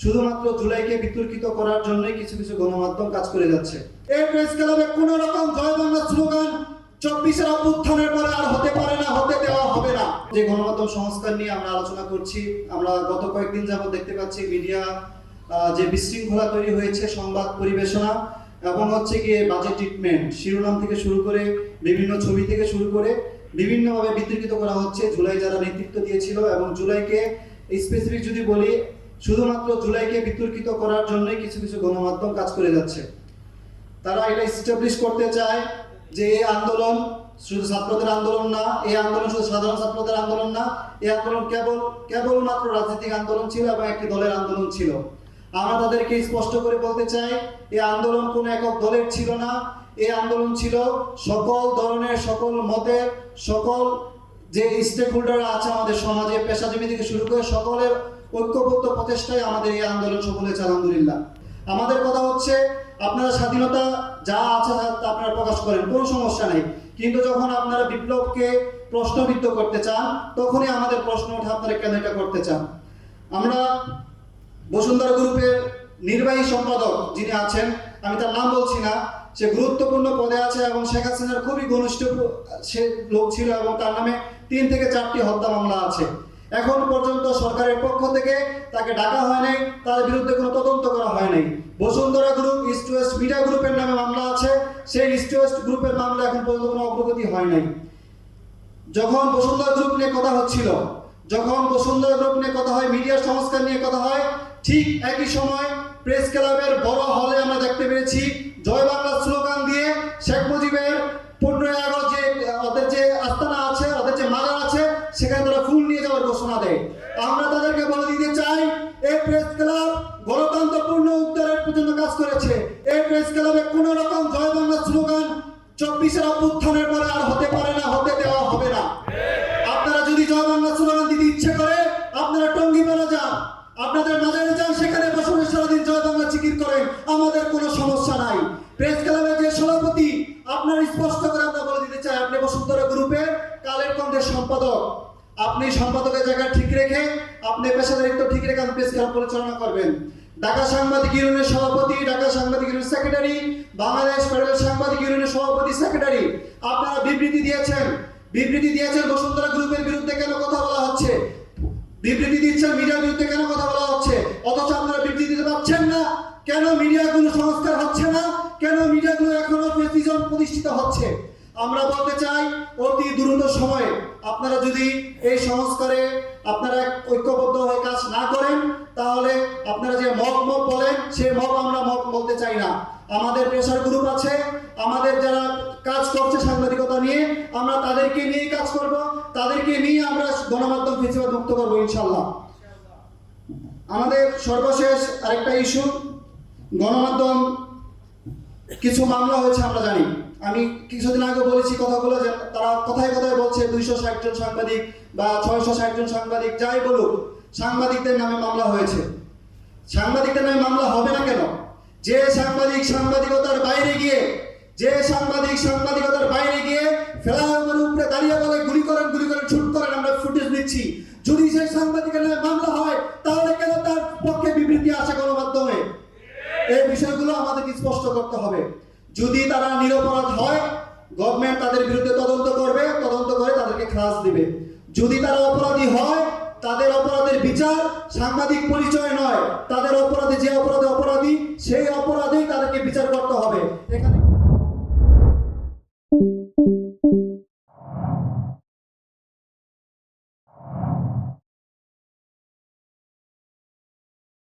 শুধুমাত্র জুলাইকে বিতর্কিত করার জন্যই কিছু কিছু গণমাধ্যম কাজ করে যাচ্ছে। এই প্রেস ক্লাবে কোনো রকম জয় বাংলা স্লোগান 24-এর অভ্যুত্থানের পরে আর হতে পারে না, হতে দেওয়া হবে না। যে গণমাধ্যম সংস্কার নিয়ে আমরা আলোচনা করছি, আমরা গত কয়েকদিন যাবত দেখতে পাচ্ছি মিডিয়া যে বিশৃঙ্খলা তৈরি হয়েছে, সংবাদ পরিবেশনা এবং হচ্ছে গিয়ে বাজেট ট্রিটমেন্ট, শিরোনাম থেকে শুরু করে বিভিন্ন ছবি থেকে শুরু করে বিভিন্নভাবে বিতর্কিত করা হচ্ছে জুলাই যারা নেতৃত্ব দিয়েছিল। এবং জুলাইকে স্পেসিফিক যদি বলি, শুধুমাত্র জুলাইকে বিতর্কিত করার জন্যই কিছু কিছু গণমাধ্যম কাজ করে যাচ্ছে। তারা এটা এস্টাবলিশ করতে চায় যে এই আন্দোলন শুধু ছাত্রদের আন্দোলন না, এই আন্দোলন শুধু সাধারণ ছাত্রদের আন্দোলন না, এই আন্দোলন কেবলমাত্র রাজনৈতিক আন্দোলন ছিল এবং একটি দলের আন্দোলন ছিল। আমরা তাদেরকে স্পষ্ট করে বলতে চাই, এই আন্দোলন কোনো একক দলের ছিল না, এই আন্দোলন ছিল সকল ধরনের, সকল মতের, সকল যে স্টেক হোল্ডার আছে আমাদের সমাজে, পেশাজীবী থেকে শুরু করে সকলের ঐক্যবদ্ধ প্রচেষ্টায় আমাদের এই আন্দোলন সফল হয়েছে আলহামদুলিল্লাহ। আমাদের কথা হচ্ছে, আপনারা স্বাধীনতা যা আছে তা আপনারা প্রকাশ করেন, কোনো সমস্যা নেই, কিন্তু যখন আপনারা বিপ্লবকে প্রশ্নবিদ্ধ করতে চান তখনই আমাদের প্রশ্ন ওঠে আপনারা কেন এটা করতে চান। আমরা বসুন্ধরা গ্রুপের নির্বাহী সম্পাদক যিনি আছেন, আমি তার নাম বলছি না, সে গুরুত্বপূর্ণ পদে আছে এবং শেখ হাসিনার খুবই ঘনিষ্ঠ সে লোক ছিল এবং তার নামে 3 থেকে 4টি হত্যা মামলা আছে। এখন পর্যন্ত সরকারের পক্ষ থেকে তাকে ডাকা হয় নাই, তার বিরুদ্ধে কোনো তদন্ত করা হয় নাই। Bashundhara group, east West media গ্রুপের নামে মামলা আছে, সেই ইস্ট ওয়েস্ট গ্রুপের মামলা এখন পর্যন্ত কোনো অগ্রগতি হয় নাই। যখন বসুন্ধরা গ্রুপ নিয়ে কথা হচ্ছিল, যখন বসুন্ধরা গ্রুপ নিয়ে কথা হয়, মিডিয়া সংস্কার নিয়ে কথা হয়, ঠিক একই সময় প্রেস ক্লাবের বড় হলে আমরা দেখতে পেরেছি জয় বাংলা স্লোগান দিয়ে শেখ মুজিবের 15ই আগস্ট যে ওদের যে আস্তানা আছে, ওদের যে মাজার আছে, সেখানে তারা ফুল নিয়ে যাওয়ার ঘোষণা দেয়। আমরা তাদেরকে বলে দিতে চাই, এই প্রেস ক্লাব গণতন্ত্রপূর্ণ উত্তরের জন্য কাজ করেছে। এই প্রেস ক্লাবে কোনো রকম জয় বাংলা স্লোগান 24-এর অভ্যুত্থানের পরে আর হতে পারে না, হতে দেওয়া হবে না। আপনারা যদি জয় বাংলা স্লোগান দিতে ইচ্ছে করে, আপনারা টঙ্গিপাড়া যান, আপনাদের মাজারে যান, সেখানে বসে সারাদিন জয় বাংলা জিকির করেন, আমাদের কোনো সমস্যা নাই। প্রেস ক্লাবের যে সভাপতি, আপনার স্পষ্ট করে আমরা বলে দিতে চাই, আপনি বসুন্ধরা গ্রুপের কালের কণ্ঠের সম্পাদক, আপনি সম্পাদকের জায়গা ঠিক রেখে, আপনি পেশাদারিত্ব ঠিক রেখে প্রেস ক্লাব পরিচালনা করবেন। ঢাকা সাংবাদিক ইউনিয়নের সভাপতি, ঢাকা সাংবাদিক ইউনিয়নের সেক্রেটারি, বাংলাদেশ ফেডারেল সাংবাদিক ইউনিয়নের সভাপতি সেক্রেটারি, আপনারা বিবৃতি দিয়েছেন বসুন্ধরা গ্রুপের বিরুদ্ধে কেন কথা বলা হচ্ছে, বিবৃতি দিচ্ছেন মিডিয়ার বিরুদ্ধে কেন কথা বলা হচ্ছে, অথচ আপনারা বিবৃতি দিতে পারছেন না। কেন মিডিয়াগুলো সংস্কার হচ্ছে না, কেন মিডিয়াগুলো এখনো প্রেসিজন প্রতিষ্ঠিত হচ্ছে? আমরা বলতে চাই, অতি দ্রুত সময়ে আপনারা যদি এই সংস্কারে আপনারা ঐক্যবদ্ধ হয়ে কাজ না করেন, তাহলে আপনারা যে মত বলেন, সেই মত আমরা মত বলতে চাই না। আমাদের প্রেসার গ্রুপ আছে, আমাদের যারা কাজ করছে সাংবাদিকতা নিয়ে, আমরা তাদেরকে নিয়ে কাজ করব, তাদেরকে নিয়ে আমরা গণমাধ্যম ফেসিবাদ মুক্ত করবো ইনশাল্লাহ। আমাদের সর্বশেষ আরেকটা ইস্যু, গণমাধ্যম কিছু মামলা হয়েছে আমরা জানি। আমি কিছুদিন আগে বলেছি কথাগুলো, যে তারা কথায় কথায় বলছে 260 জন সাংবাদিক বা 660 জন সাংবাদিক, যাই বলুক, সাংবাদিকদের নামে মামলা হয়েছে। সাংবাদিকদের নামে মামলা হবে না কেন? যে সাংবাদিক সাংবাদিকতার বাইরে গিয়ে, ফ্লাইওভারের উপরে দাঁড়িয়ে বলে গুলি করেন শুট করেন, আমরা ফুটেজ দিচ্ছি, যদি সেই সাংবাদিকের নামে মামলা হয়, তাহলে কেন তার পক্ষে বিবৃতি আসে গণমাধ্যমে? এই বিষয়গুলো আমাদেরকে স্পষ্ট করতে হবে। যদি তারা নিরপরাধ হয়, গভর্নমেন্ট তাদের বিরুদ্ধে তদন্ত করবে, তদন্ত করে তাদেরকে খালাস দিবে। যদি তারা অপরাধী হয়, তাদের অপরাধের বিচার সাংবাদিক পরিচয় নয়, তাদের অপরাধী যে অপরাধী সেই